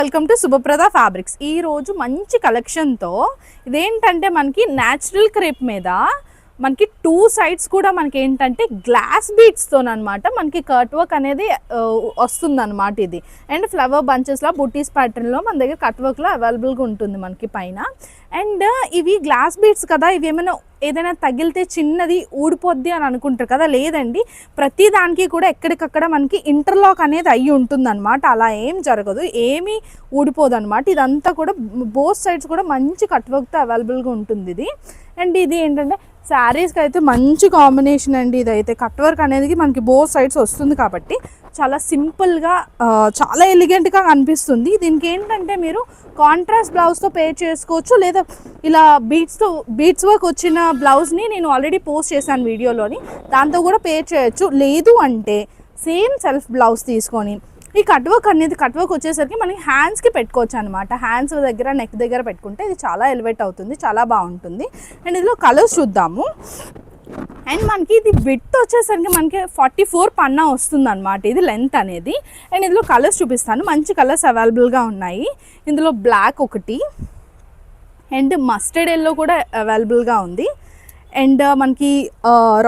Welcome to Subhaprada fabrics. ఈ రోజు మంచి కలెక్షన్తో ఇదేంటంటే మనకి న్యాచురల్ క్రేప్ మీద మనకి టూ సైడ్స్ కూడా మనకి ఏంటంటే గ్లాస్ బీడ్స్తోనమాట మనకి కట్ వర్క్ అనేది వస్తుందన్నమాట. ఇది అండ్ ఫ్లవర్ బంచెస్లో బుటీస్ ప్యాటర్న్లో మన దగ్గర కట్ వర్క్లో అవైలబుల్గా ఉంటుంది మనకి పైన. అండ్ ఇవి గ్లాస్ బీడ్స్ కదా, ఇవి ఏదైనా తగిలితే చిన్నది ఊడిపోద్ది అని అనుకుంటారు కదా, లేదండి. ప్రతి దానికి కూడా ఎక్కడికక్కడ మనకి ఇంటర్లాక్ అనేది అయ్యి ఉంటుందన్నమాట. అలా ఏం జరగదు, ఏమీ ఊడిపోదు అనమాట. ఇదంతా కూడా బోత్ సైడ్స్ కూడా మంచి కట్ వర్క్తో అవైలబుల్గా ఉంటుంది ఇది. అండ్ ఇది ఏంటంటే శారీస్కి అయితే మంచి కాంబినేషన్ అండి. ఇదైతే కట్ వర్క్ అనేది మనకి బోత్ సైడ్స్ వస్తుంది కాబట్టి చాలా సింపుల్గా చాలా ఎలిగెంట్గా కనిపిస్తుంది. దీనికి ఏంటంటే మీరు కాంట్రాస్ట్ బ్లౌజ్తో పేర్ చేసుకోవచ్చు, లేదా ఇలా బీట్స్ వర్క్ వచ్చిన బ్లౌజ్ని నేను ఆల్రెడీ పోస్ట్ చేశాను వీడియోలోని, దాంతో కూడా పేర్ చేయొచ్చు. లేదు అంటే సేమ్ సెల్ఫ్ బ్లౌజ్ తీసుకొని ఈ కట్ వర్క్ వచ్చేసరికి మనకి హ్యాండ్స్కి పెట్టుకోవచ్చు అనమాట. హ్యాండ్స్ దగ్గర నెక్ దగ్గర పెట్టుకుంటే ఇది చాలా ఎలివేట్ అవుతుంది, చాలా బాగుంటుంది. అండ్ ఇందులో కలర్స్ చూద్దాము. అండ్ మనకి ఇది విడ్త్ వచ్చేసరికి మనకి 44 పన్నా వస్తుంది అనమాట, ఇది లెంత్ అనేది. అండ్ ఇందులో కలర్స్ చూపిస్తాను, మంచి కలర్స్ అవైలబుల్గా ఉన్నాయి. ఇందులో బ్లాక్ ఒకటి అండ్ మస్టర్డ్ ఎల్లో కూడా అవైలబుల్గా ఉంది. అండ్ మనకి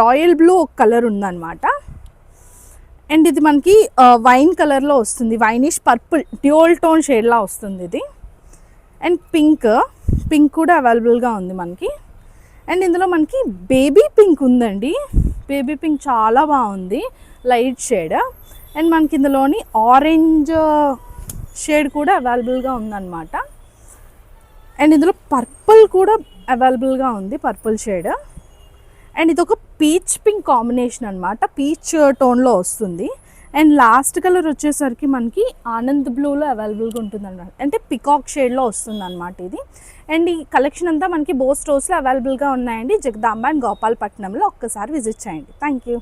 రాయల్ బ్లూ ఒక కలర్ ఉందన్నమాట. అండ్ ఇది మనకి వైన్ కలర్లో వస్తుంది, వైనిష్ పర్పుల్ డ్యూయల్ టోన్ షేడ్లా వస్తుంది ఇది. అండ్ పింక్ కూడా అవైలబుల్గా ఉంది మనకి. అండ్ ఇందులో మనకి బేబీ పింక్ ఉందండి, బేబీ పింక్ చాలా బాగుంది, లైట్ షేడ్. అండ్ మనకి ఇందులోని ఆరెంజ్ షేడ్ కూడా అవైలబుల్గా ఉందన్నమాట. అండ్ ఇందులో పర్పుల్ కూడా అవైలబుల్గా ఉంది, పర్పుల్ షేడ్. అండ్ ఇది ఒక పీచ్ పింక్ కాంబినేషన్ అనమాట, పీచ్ టోన్లో వస్తుంది. అండ్ లాస్ట్ కలర్ వచ్చేసరికి మనకి ఆనంద్ బ్లూలో అవైలబుల్గా ఉంటుంది అనమాట, అంటే పికాక్ షేడ్లో వస్తుంది అనమాట ఇది. అండ్ ఈ కలెక్షన్ అంతా మనకి బోత్ స్టోర్స్లో అవైలబుల్గా ఉన్నాయండి. జగదాంబ అండ్ గోపాలపట్నంలో ఒక్కసారి విజిట్ చేయండి. Thank you.